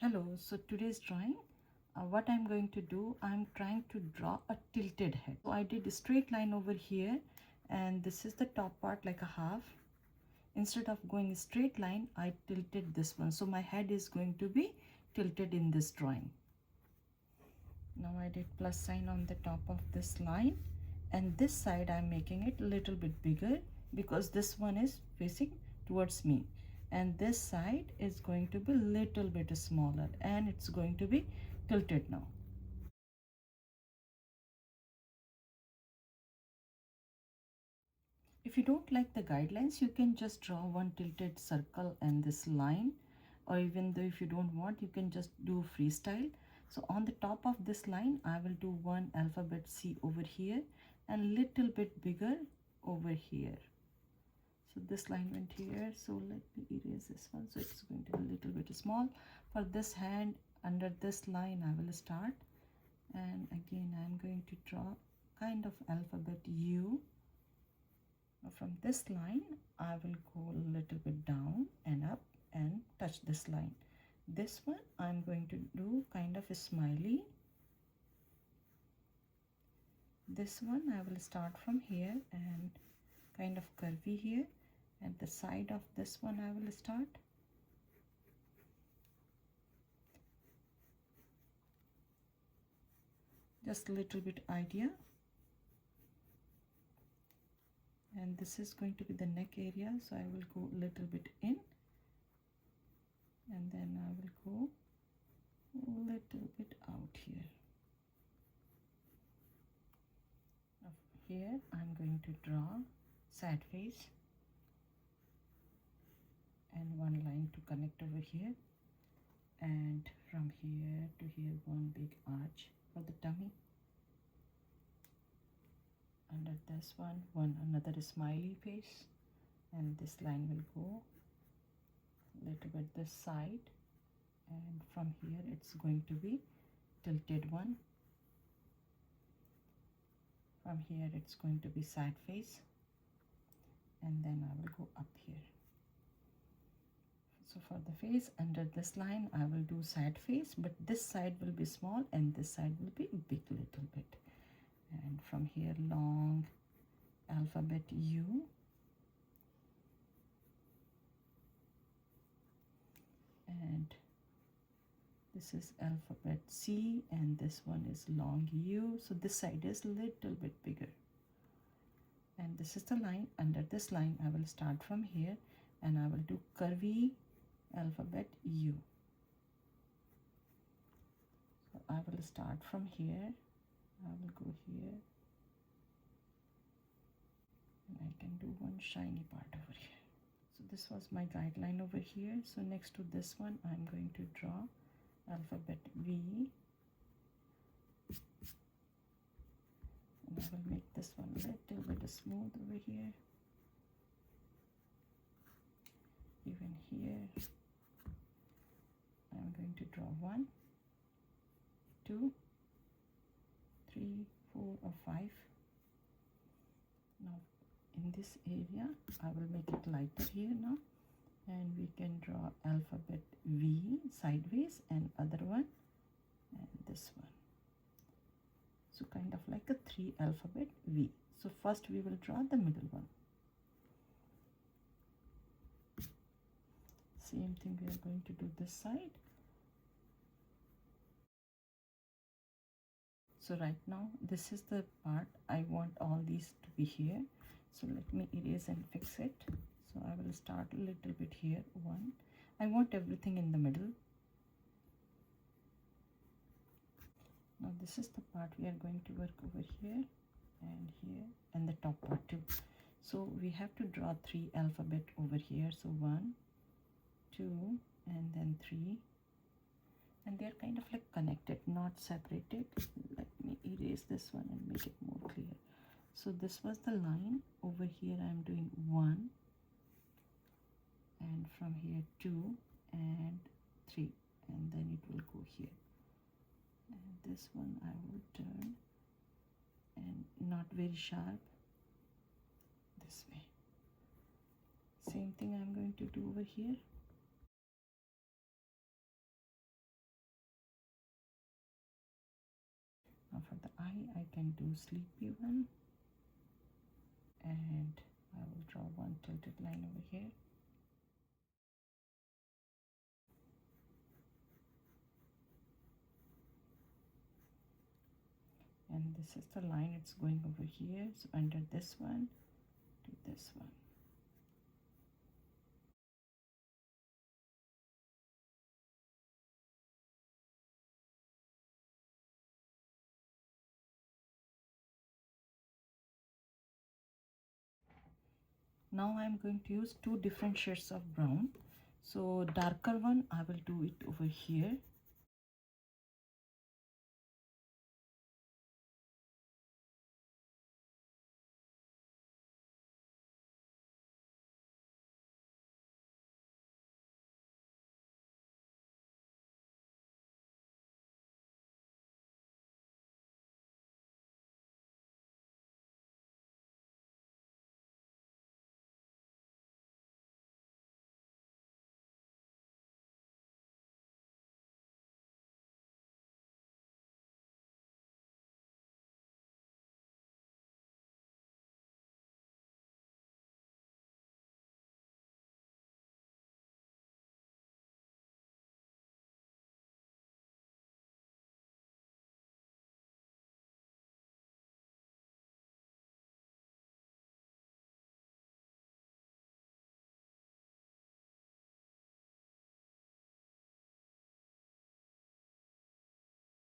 Hello, so today's drawing, what I'm going to do, I'm trying to draw a tilted head. So I did a straight line over here, and this is the top part like a half. Instead of going a straight line, I tilted this one. So my head is going to be tilted in this drawing. Now I did plus sign on the top of this line, and this side I'm making it a little bit bigger because this one is facing towards me, and this side is going to be a little bit smaller and it's going to be tilted now. If you don't like the guidelines, you can just draw one tilted circle and this line, or even though if you don't want, you can just do freestyle. So on the top of this line, I will do one alphabet C over here and little bit bigger over here. So this line went here, so let me erase this one. So it's going to be a little bit small. For this hand, under this line, I will start, and again I'm going to draw kind of alphabet U. From this line I will go a little bit down and up and touch this line. This one I'm going to do kind of a smiley. This one I will start from here and kind of curvy here. At the side of this one I will start. Just a little bit idea. And this is going to be the neck area, so I will go a little bit in, and then I will go a little bit out here. Here I'm going to draw sad face and one line to connect over here, and from here to here one big arch for the tummy. Under this one another smiley face, and this line will go a little bit this side, and from here it's going to be tilted one. From here it's going to be sad face, and then I will go up here. So for the face, under this line I will do sad face, but this side will be small and this side will be big little bit. And from here long alphabet U, and this is alphabet C, and this one is long U. So this side is little bit bigger, and this is the line. Under this line I will start from here and I will do curvy alphabet U. So I will start from here, I will go here, and I can do one shiny part over here. So this was my guideline over here. So next to this one I'm going to draw alphabet V, and I will make this one a little bit smooth over here. Even here I'm going to draw 1, 2, 3, 4 or 5. Now in this area I will make it lighter here now, and we can draw alphabet V sideways and other one and this one. So kind of like a 3 alphabet V. So first we will draw the middle one. Same thing we are going to do this side. So right now this is the part I want all these to be here. So let me erase and fix it. So I will start a little bit here. 1. I want everything in the middle. Now this is the part we are going to work over here and the top part too. So we have to draw 3 alphabet over here. So 1, 2 and then 3, and they are kind of like connected, not separated. Let me erase this one and make it more clear. So this was the line. Over here I am doing 1, and from here 2 and 3, and then it will go here, and this one I will turn and not very sharp this way. Same thing I'm going to do over here. eye, I can do sleepy one, and I will draw one tilted line over here. And this is the line, it's going over here, so under this one to this one. Now I'm going to use two different shades of brown. So darker one, I will do it over here,